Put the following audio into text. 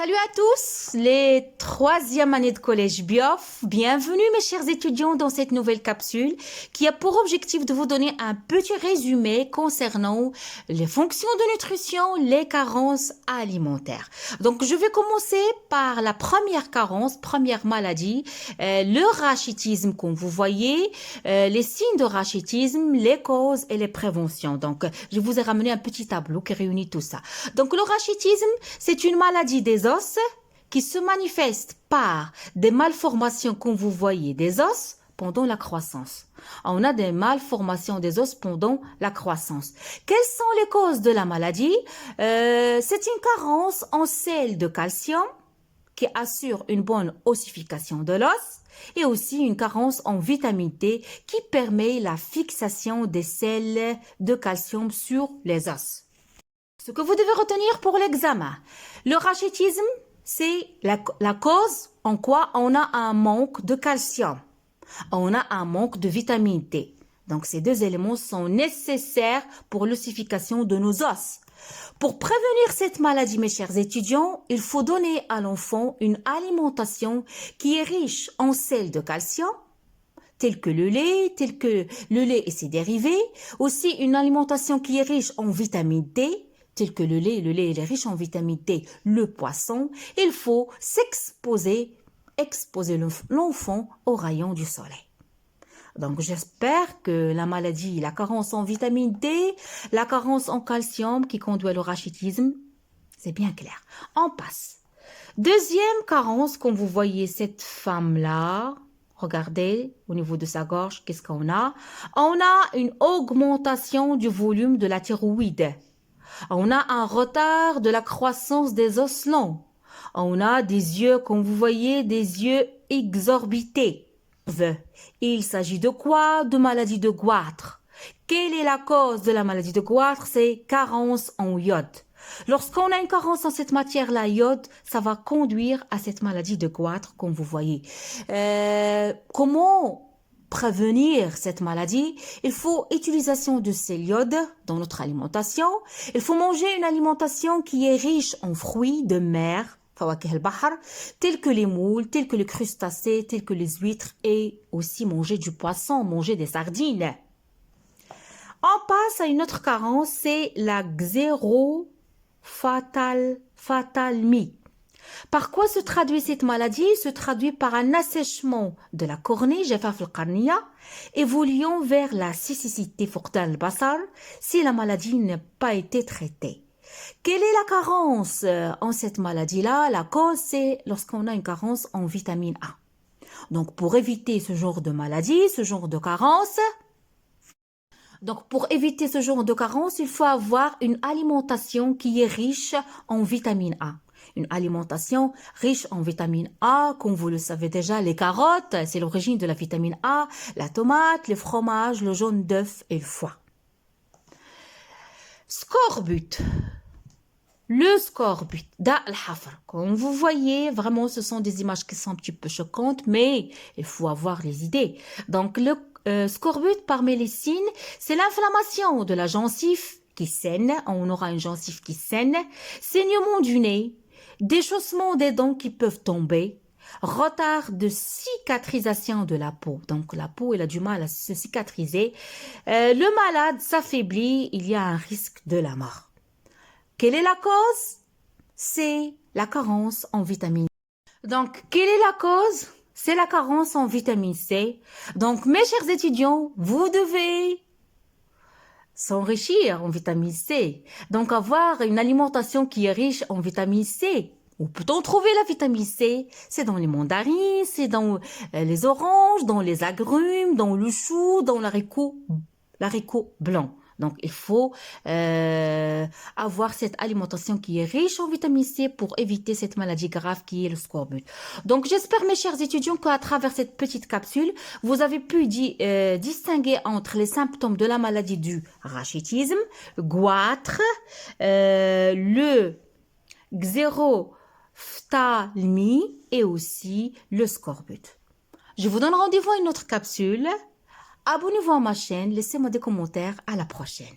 Salut à tous, les troisième années de collège Biof. Bienvenue mes chers étudiants dans cette nouvelle capsule qui a pour objectif de vous donner un petit résumé concernant les fonctions de nutrition, les carences alimentaires. Donc je vais commencer par la première carence, première maladie, le rachitisme comme vous voyez, les signes de rachitisme, les causes et les préventions. Donc je vous ai ramené un petit tableau qui réunit tout ça. Donc le rachitisme, c'est une maladie des os qui se manifeste par des malformations, comme vous voyez, des os pendant la croissance. On a des malformations des os pendant la croissance. Quelles sont les causes de la maladie? C'est une carence en sel de calcium qui assure une bonne ossification de l'os et aussi une carence en vitamine D qui permet la fixation des sels de calcium sur les os. Ce que vous devez retenir pour l'examen, le rachitisme, c'est la cause en quoi on a un manque de calcium, on a un manque de vitamine D. Donc ces deux éléments sont nécessaires pour l'ossification de nos os. Pour prévenir cette maladie, mes chers étudiants, il faut donner à l'enfant une alimentation qui est riche en sels de calcium, tel que le lait et ses dérivés, aussi une alimentation qui est riche en vitamine D, tel que le lait il est riche en vitamine D, le poisson. Il faut exposer l'enfant aux rayons du soleil. Donc j'espère que la maladie, la carence en vitamine D, la carence en calcium qui conduit à le rachitisme, c'est bien clair. On passe. Deuxième carence, comme vous voyez cette femme-là, regardez au niveau de sa gorge, qu'est-ce qu'on a? On a une augmentation du volume de la thyroïde. On a un retard de la croissance des os longs. On a des yeux, comme vous voyez, des yeux exorbités. Il s'agit de quoi? De maladie de goitre. Quelle est la cause de la maladie de goitre? C'est carence en iode. Lorsqu'on a une carence en cette matière-là, iode, ça va conduire à cette maladie de goitre, comme vous voyez. Comment prévenir cette maladie? Il faut utilisation de ces iodes dans notre alimentation. Il faut manger une alimentation qui est riche en fruits de mer, tels que les moules, tels que les crustacés, tels que les huîtres, et aussi manger du poisson, manger des sardines. On passe à une autre carence, c'est la xérophthalmie. Par quoi se traduit cette maladie? Se traduit par un assèchement de la cornée, jafaf al-qarniya, évoluant vers la cécité fuqdan al-basar si la maladie n'a pas été traitée. Quelle est la carence en cette maladie-là? La cause, c'est lorsqu'on a une carence en vitamine A. Donc, pour éviter ce genre de maladie, ce genre de carence, il faut avoir une alimentation qui est riche en vitamine A. Une alimentation riche en vitamine A, comme vous le savez déjà, les carottes, c'est l'origine de la vitamine A, la tomate, le fromage, le jaune d'œuf et le foie. Scorbut. Le scorbut, comme vous voyez, vraiment ce sont des images qui sont un petit peu choquantes, mais il faut avoir les idées. Donc le scorbut, parmi les signes, c'est l'inflammation de la gencive qui saigne, on aura une gencive qui saigne, saignement du nez, déchaussement des dents qui peuvent tomber, retard de cicatrisation de la peau. Donc la peau, elle a du mal à se cicatriser. Le malade s'affaiblit, il y a un risque de la mort. Quelle est la cause? C'est la carence en vitamine C. Donc, quelle est la cause? C'est la carence en vitamine C. Donc, mes chers étudiants, vous devez s'enrichir en vitamine C. Donc, avoir une alimentation qui est riche en vitamine C. Où peut-on trouver la vitamine C? C'est dans les mandarines, c'est dans les oranges, dans les agrumes, dans le chou, dans l'haricot blanc. Donc, il faut avoir cette alimentation qui est riche en vitamine C pour éviter cette maladie grave qui est le scorbut. Donc, j'espère, mes chers étudiants, qu'à travers cette petite capsule, vous avez pu distinguer entre les symptômes de la maladie du rachitisme, goitre, le xérophthalmie et aussi le scorbut. Je vous donne rendez-vous à une autre capsule. Abonnez-vous à ma chaîne, laissez-moi des commentaires. À la prochaine.